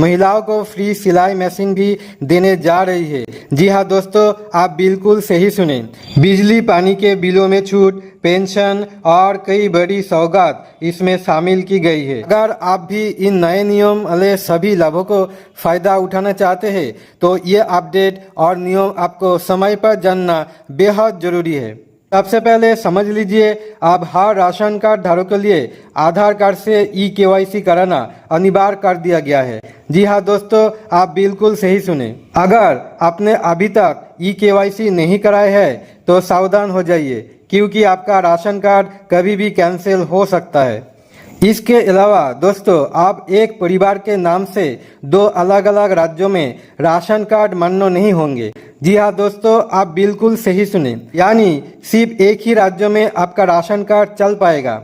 महिलाओं को फ्री सिलाई मशीन भी देने जा रही है। जी हाँ दोस्तों, आप बिल्कुल सही सुने। बिजली पानी के बिलों में छूट, पेंशन और कई बड़ी सौगात इसमें शामिल की गई है। अगर आप भी इन नए नियम वाले सभी लाभों को फायदा उठाना चाहते हैं तो ये अपडेट और नियम आपको समय पर जानना बेहद जरूरी है। सबसे पहले समझ लीजिए, अब हर राशन कार्ड धारक के लिए आधार कार्ड से KYC कराना अनिवार्य कर दिया गया है। जी हाँ दोस्तों, आप बिल्कुल सही सुने। अगर आपने अभी तक KYC नहीं कराए है तो सावधान हो जाइए, क्योंकि आपका राशन कार्ड कभी भी कैंसिल हो सकता है। इसके अलावा दोस्तों, आप एक परिवार के नाम से 2 अलग अलग राज्यों में राशन कार्ड मान्य नहीं होंगे। जी हाँ दोस्तों, आप बिल्कुल सही सुने, यानी सिर्फ एक ही राज्य में आपका राशन कार्ड चल पाएगा।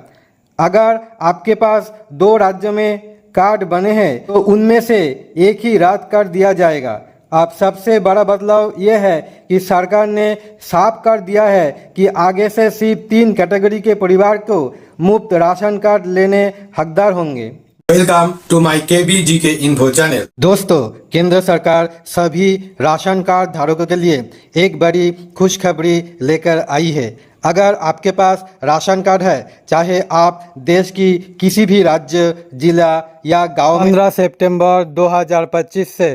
अगर आपके पास 2 राज्यों में कार्ड बने हैं तो उनमें से एक ही रद्द कर दिया जाएगा। अब सबसे बड़ा बदलाव यह है कि सरकार ने साफ कर दिया है कि आगे से सिर्फ 3 कैटेगरी के परिवार को मुफ्त राशन कार्ड लेने हकदार होंगे। Welcome to my KBGK info channel. दोस्तों, केंद्र सरकार सभी राशन कार्ड धारकों के लिए एक बड़ी खुशखबरी लेकर आई है। अगर आपके पास राशन कार्ड है, चाहे आप देश की किसी भी राज्य, जिला या गांव में, 15 सितंबर 2025 से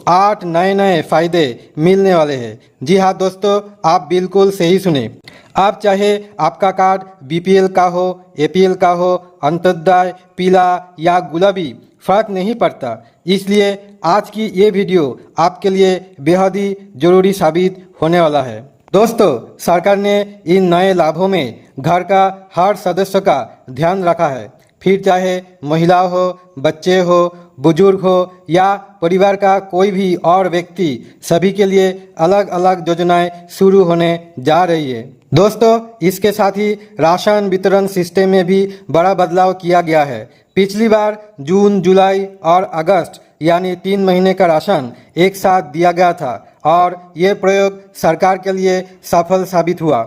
8 नए फायदे मिलने वाले हैं। जी हाँ दोस्तों, आप बिल्कुल सही सुने। आप चाहे आपका कार्ड BPL का हो, APL का हो, अंत्योदय, पीला या गुलाबी, फर्क नहीं पड़ता। इसलिए आज की ये वीडियो आपके लिए बेहद ही जरूरी साबित होने वाला है। दोस्तों, सरकार ने इन नए लाभों में घर का हर सदस्य का ध्यान रखा है, फिर चाहे महिला हो, बच्चे हो, बुजुर्ग हो या परिवार का कोई भी और व्यक्ति, सभी के लिए अलग अलग योजनाएं शुरू होने जा रही है। दोस्तों, इसके साथ ही राशन वितरण सिस्टम में भी बड़ा बदलाव किया गया है। पिछली बार जून, जुलाई और अगस्त यानी 3 महीने का राशन एक साथ दिया गया था और ये प्रयोग सरकार के लिए सफल साबित हुआ।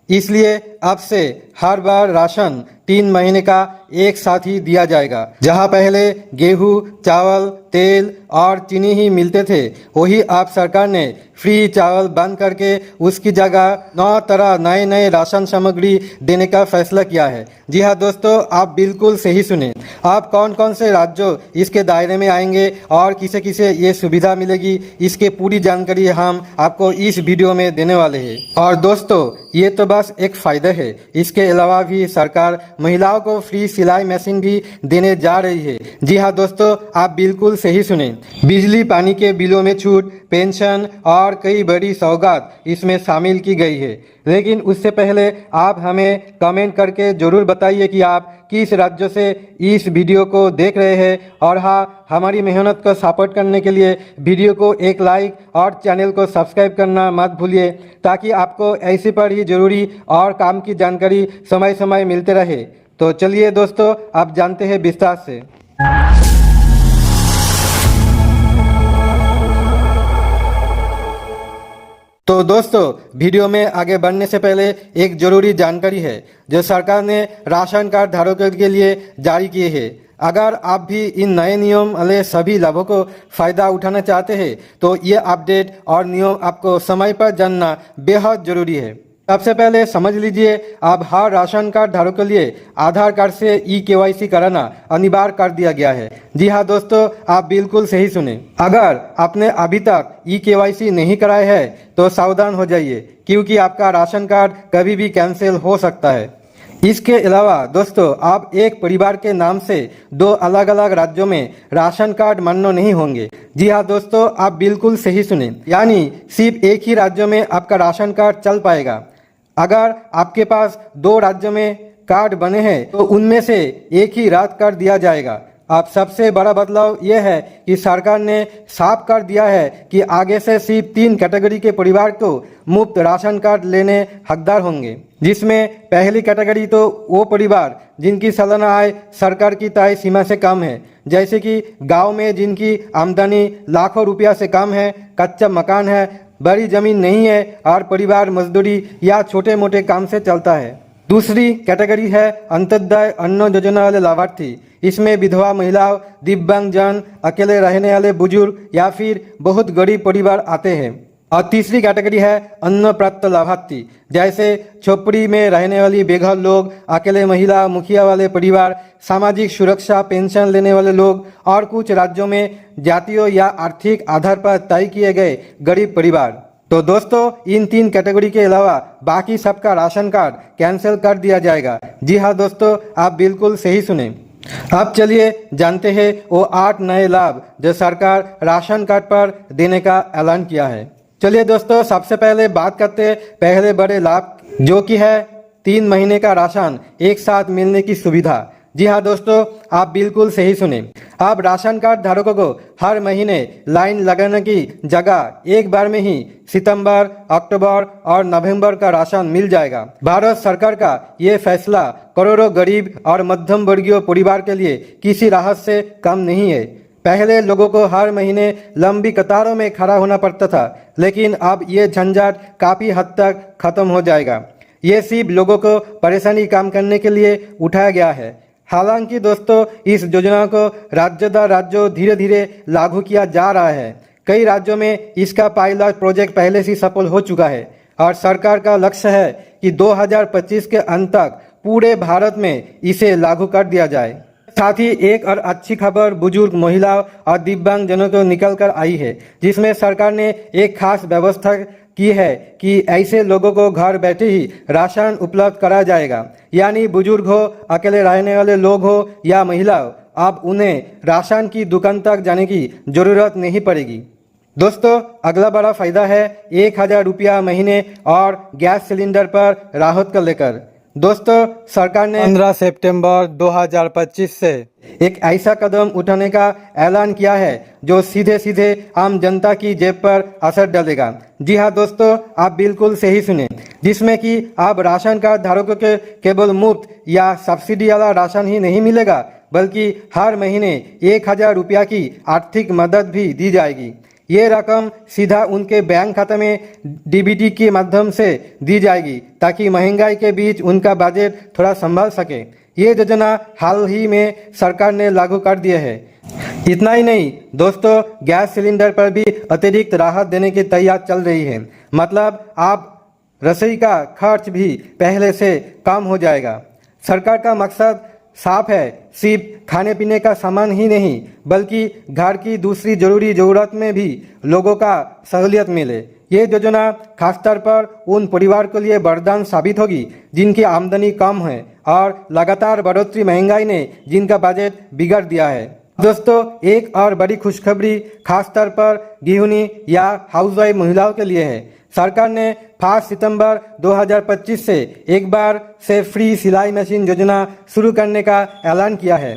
इसलिए अब से हर बार राशन 3 महीने का एक साथ ही दिया जाएगा। जहां पहले गेहूं, चावल, तेल और चीनी ही मिलते थे, वही अब सरकार ने फ्री चावल बंद करके उसकी जगह 9 तरह नए राशन सामग्री देने का फैसला किया है। जी हाँ दोस्तों, आप बिल्कुल सही सुने। आप कौन कौन से राज्यों इसके दायरे में आएंगे और किसे किसे ये सुविधा मिलेगी, इसके पूरी जानकारी हम आपको इस वीडियो में देने वाले हैं। और दोस्तों, ये तो बस एक फायदा है, इसके अलावा भी सरकार महिलाओं को फ्री सिलाई मशीन भी देने जा रही है। जी हाँ दोस्तों, आप बिल्कुल सही सुने। बिजली पानी के बिलों में छूट, पेंशन और कई बड़ी सौगात इसमें शामिल की गई है। लेकिन उससे पहले आप हमें कमेंट करके जरूर बताइए कि आप किस राज्य से इस वीडियो को देख रहे हैं। और हाँ, हमारी मेहनत को सपोर्ट करने के लिए वीडियो को एक लाइक और चैनल को सब्सक्राइब करना मत भूलिए, ताकि आपको ऐसी पर ही जरूरी और काम की जानकारी समय समय मिलते रहे। तो चलिए दोस्तों, आप जानते हैं विस्तार से। तो दोस्तों, वीडियो में आगे बढ़ने से पहले एक जरूरी जानकारी है जो सरकार ने राशन कार्ड धारकों के लिए जारी किए है। अगर आप भी इन नए नियम वाले सभी लाभों को फायदा उठाना चाहते हैं तो ये अपडेट और नियम आपको समय पर जानना बेहद जरूरी है। सबसे पहले समझ लीजिए, अब हर राशन कार्ड धारक के लिए आधार कार्ड से KYC कराना अनिवार्य कर दिया गया है। जी हाँ दोस्तों, आप बिल्कुल सही सुने। अगर आपने अभी तक KYC नहीं कराए है तो सावधान हो जाइए, क्योंकि आपका राशन कार्ड कभी भी कैंसिल हो सकता है। इसके अलावा दोस्तों, आप एक परिवार के नाम से 2 अलग अलग राज्यों में राशन कार्ड मान्य नहीं होंगे। जी हाँ दोस्तों, आप बिल्कुल सही सुने, यानी सिर्फ एक ही राज्य में आपका राशन कार्ड चल पाएगा। अगर आपके पास 2 राज्यों में कार्ड बने हैं तो उनमें से एक ही रद्द कर दिया जाएगा। अब सबसे बड़ा बदलाव यह है कि सरकार ने साफ कर दिया है कि आगे से सिर्फ 3 कैटेगरी के परिवार को मुफ्त राशन कार्ड लेने हकदार होंगे, जिसमें पहली कैटेगरी तो वो परिवार जिनकी सालाना आय सरकार की तय सीमा से कम है, जैसे कि गांव में जिनकी आमदनी लाखों रुपया से कम है, कच्चा मकान है, बड़ी जमीन नहीं है और परिवार मजदूरी या छोटे मोटे काम से चलता है। दूसरी कैटेगरी है अंत्योदय अन्न योजना वाले लाभार्थी। इसमें विधवा महिलाओं, दिव्यांगजन, अकेले रहने वाले बुजुर्ग या फिर बहुत गरीब परिवार आते हैं। और तीसरी कैटेगरी है अन्न प्राप्त लाभार्थी, जैसे झोपड़ी में रहने वाली बेघर लोग, अकेले महिला, मुखिया वाले परिवार, सामाजिक सुरक्षा पेंशन लेने वाले लोग और कुछ राज्यों में जातियों या आर्थिक आधार पर तय किए गए गरीब परिवार। तो दोस्तों, इन 3 कैटेगरी के अलावा बाकी सबका राशन कार्ड कैंसिल कर दिया जाएगा। जी हाँ दोस्तों, आप बिल्कुल सही सुने। अब चलिए जानते हैं वो 8 नए लाभ जो सरकार राशन कार्ड पर देने का ऐलान किया है। चलिए दोस्तों, सबसे पहले बात करते हैं पहले बड़े लाभ, जो कि है 3 महीने का राशन एक साथ मिलने की सुविधा। जी हाँ दोस्तों, आप बिल्कुल सही सुने। अब राशन कार्ड धारकों को हर महीने लाइन लगाने की जगह एक बार में ही सितंबर, अक्टूबर और नवंबर का राशन मिल जाएगा। भारत सरकार का ये फैसला करोड़ों गरीब और मध्यम वर्गीय परिवार के लिए किसी राहत से कम नहीं है। पहले लोगों को हर महीने लंबी कतारों में खड़ा होना पड़ता था, लेकिन अब ये झंझट काफ़ी हद तक खत्म हो जाएगा। ये सिर्फ लोगों को परेशानी कम करने के लिए उठाया गया है। हालांकि दोस्तों, इस योजना को राज्य दर राज्यों धीरे धीरे लागू किया जा रहा है। कई राज्यों में इसका पायलट प्रोजेक्ट पहले से सफल हो चुका है और सरकार का लक्ष्य है कि 2025 के अंत तक पूरे भारत में इसे लागू कर दिया जाए। साथ ही एक और अच्छी खबर बुजुर्ग, महिलाओं और दिव्यांगजनों को निकल कर आई है, जिसमें सरकार ने एक खास व्यवस्था की है कि ऐसे लोगों को घर बैठे ही राशन उपलब्ध कराया जाएगा। यानी बुजुर्ग हो, अकेले रहने वाले लोग हो या महिलाओं, अब उन्हें राशन की दुकान तक जाने की जरूरत नहीं पड़ेगी। दोस्तों, अगला बड़ा फायदा है 1000 रुपया महीने और गैस सिलेंडर पर राहत को लेकर। दोस्तों, सरकार ने 15 सितंबर 2025 से एक ऐसा कदम उठाने का ऐलान किया है जो सीधे सीधे आम जनता की जेब पर असर डालेगा। जी हाँ दोस्तों, आप बिल्कुल सही सुने, जिसमें कि अब राशन कार्ड धारकों के केवल मुफ्त या सब्सिडी वाला राशन ही नहीं मिलेगा, बल्कि हर महीने 1000 रुपया की आर्थिक मदद भी दी जाएगी। ये रकम सीधा उनके बैंक खाते में डीबीटी के माध्यम से दी जाएगी, ताकि महंगाई के बीच उनका बजट थोड़ा संभाल सके। ये योजना हाल ही में सरकार ने लागू कर दिया है। इतना ही नहीं दोस्तों, गैस सिलेंडर पर भी अतिरिक्त राहत देने की तैयारी चल रही है। मतलब आप रसोई का खर्च भी पहले से कम हो जाएगा। सरकार का मकसद साफ है, सिर्फ खाने पीने का सामान ही नहीं, बल्कि घर की दूसरी जरूरी जरूरत में भी लोगों का सहूलियत मिले। ये योजना खासतौर पर उन परिवार के लिए वरदान साबित होगी जिनकी आमदनी कम है और लगातार बढ़ोतरी महंगाई ने जिनका बजट बिगाड़ दिया है। दोस्तों, एक और बड़ी खुशखबरी खासतौर पर गृहिणी या हाउसवाइफ महिलाओं के लिए है। सरकार ने 5 सितंबर 2025 से एक बार से फ्री सिलाई मशीन योजना शुरू करने का ऐलान किया है।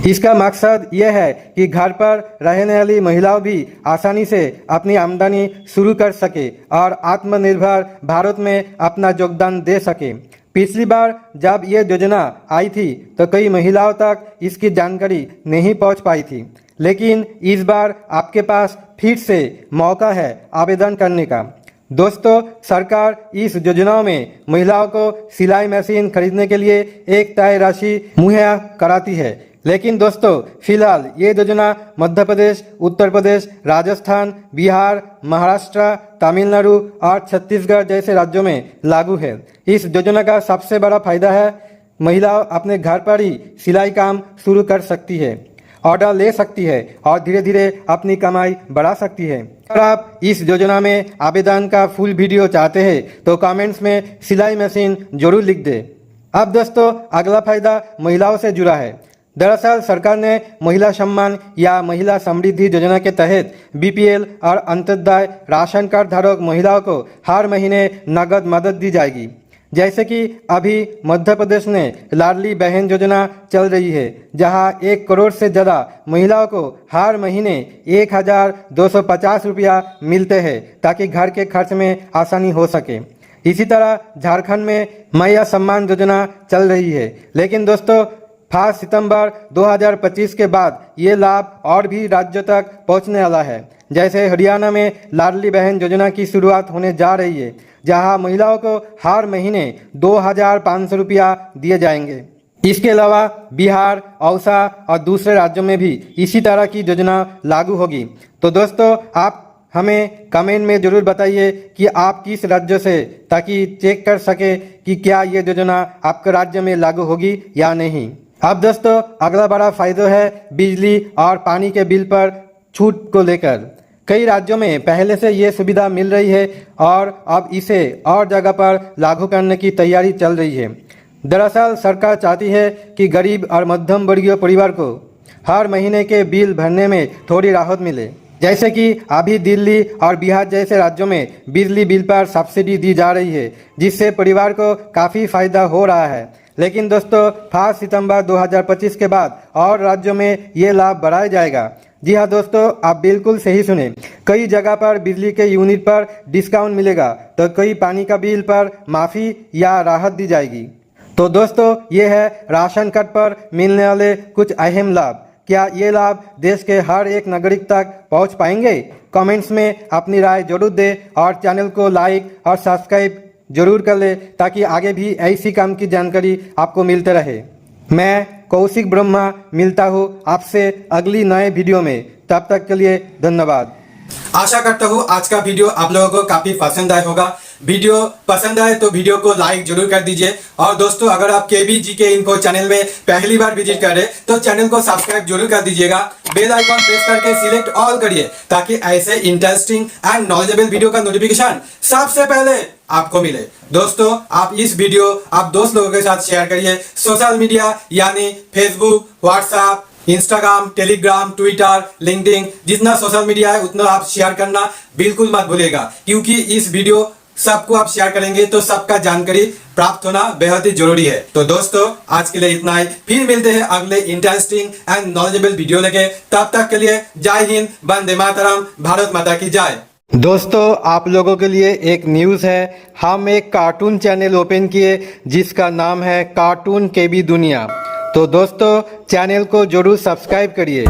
इसका मकसद यह है कि घर पर रहने वाली महिलाओं भी आसानी से अपनी आमदनी शुरू कर सके और आत्मनिर्भर भारत में अपना योगदान दे सके। पिछली बार जब ये योजना आई थी तो कई महिलाओं तक इसकी जानकारी नहीं पहुंच पाई थी, लेकिन इस बार आपके पास फिर से मौका है आवेदन करने का। दोस्तों, सरकार इस योजना में महिलाओं को सिलाई मशीन खरीदने के लिए एक तय राशि मुहैया कराती है। लेकिन दोस्तों, फिलहाल ये योजना मध्य प्रदेश, उत्तर प्रदेश, राजस्थान, बिहार, महाराष्ट्र, तमिलनाडु और छत्तीसगढ़ जैसे राज्यों में लागू है। इस योजना का सबसे बड़ा फायदा है महिलाओं अपने घर पर ही सिलाई काम शुरू कर सकती है, ऑर्डर ले सकती है और धीरे धीरे अपनी कमाई बढ़ा सकती है। अगर आप इस योजना में आवेदन का फुल वीडियो चाहते हैं तो कमेंट्स में सिलाई मशीन जरूर लिख दें। अब दोस्तों, अगला फायदा महिलाओं से जुड़ा है। दरअसल सरकार ने महिला सम्मान या महिला समृद्धि योजना के तहत बीपीएल और अंत्योदय राशन कार्ड धारक महिलाओं को हर महीने नगद मदद दी जाएगी। जैसे कि अभी मध्य प्रदेश में लाडली बहन योजना चल रही है, जहां 1 करोड़ से ज़्यादा महिलाओं को हर महीने 1250 रुपया मिलते हैं, ताकि घर के खर्च में आसानी हो सके। इसी तरह झारखंड में मैया सम्मान योजना चल रही है। लेकिन दोस्तों, 5 सितंबर 2025 के बाद ये लाभ और भी राज्यों तक पहुंचने वाला है। जैसे हरियाणा में लाडली बहन योजना की शुरुआत होने जा रही है, जहां महिलाओं को हर महीने 2,500 रुपया दिए जाएंगे। इसके अलावा बिहार, औसा और दूसरे राज्यों में भी इसी तरह की योजना लागू होगी। तो दोस्तों, आप हमें कमेंट में ज़रूर बताइए कि आप किस राज्य से, ताकि चेक कर सके कि क्या ये योजना आपके राज्य में लागू होगी या नहीं। अब दोस्तों, अगला बड़ा फायदा है बिजली और पानी के बिल पर छूट को लेकर। कई राज्यों में पहले से ये सुविधा मिल रही है और अब इसे और जगह पर लागू करने की तैयारी चल रही है। दरअसल सरकार चाहती है कि गरीब और मध्यम वर्गीय परिवार को हर महीने के बिल भरने में थोड़ी राहत मिले। जैसे कि अभी दिल्ली और बिहार जैसे राज्यों में बिजली बिल पर सब्सिडी दी जा रही है, जिससे परिवार को काफ़ी फायदा हो रहा है। लेकिन दोस्तों, 5 सितंबर 2025 के बाद और राज्यों में ये लाभ बढ़ाया जाएगा। जी हाँ दोस्तों, आप बिल्कुल सही सुने। कई जगह पर बिजली के यूनिट पर डिस्काउंट मिलेगा, तो कई पानी का बिल पर माफ़ी या राहत दी जाएगी। तो दोस्तों, ये है राशन कार्ड पर मिलने वाले कुछ अहम लाभ। क्या ये लाभ देश के हर एक नागरिक तक पहुंच पाएंगे? कमेंट्स में अपनी राय जरूर दें और चैनल को लाइक और सब्सक्राइब जरूर कर ले, ताकि आगे भी ऐसी काम की जानकारी आपको मिलते रहे। मैं कौशिक ब्रह्मा मिलता हूँ आपसे अगली नए वीडियो में। तब तक के लिए धन्यवाद। आशा करता हूँ आज का वीडियो आप लोगों को काफी पसंद आया होगा। वीडियो पसंद आए तो वीडियो को लाइक जरूर कर दीजिए। और दोस्तों, अगर आप KBGK इन्फो चैनल में पहली बार विजिट कर रहे तो चैनल को सब्सक्राइब जरूर कर दीजिएगा। बेल आइकॉन प्रेस करके सिलेक्ट ऑल करिए, ताकि ऐसे इंटरेस्टिंग एंड नॉलेजेबल वीडियो का नोटिफिकेशन सबसे पहले आपको मिले। दोस्तों, आप इस वीडियो आप दोस्त लोगों के साथ शेयर करिए। सोशल मीडिया यानी Facebook, WhatsApp, Instagram, Telegram, Twitter, LinkedIn, जितना सोशल मीडिया है उतना आप शेयर करना बिल्कुल मत भूलिएगा, क्योंकि इस वीडियो सबको आप शेयर करेंगे तो सबका जानकारी प्राप्त होना बेहद ही जरूरी है। तो दोस्तों, आज के लिए इतना ही। फिर मिलते हैं अगले इंटरेस्टिंग एंड नॉलेजेबल वीडियो लेके। तब तक के लिए जय हिंद, वंदे मातरम, भारत माता की जय। दोस्तों, आप लोगों के लिए एक न्यूज़ है। हम एक कार्टून चैनल ओपन किए जिसका नाम है कार्टून KB दुनिया। तो दोस्तों, चैनल को जरूर सब्सक्राइब करिए।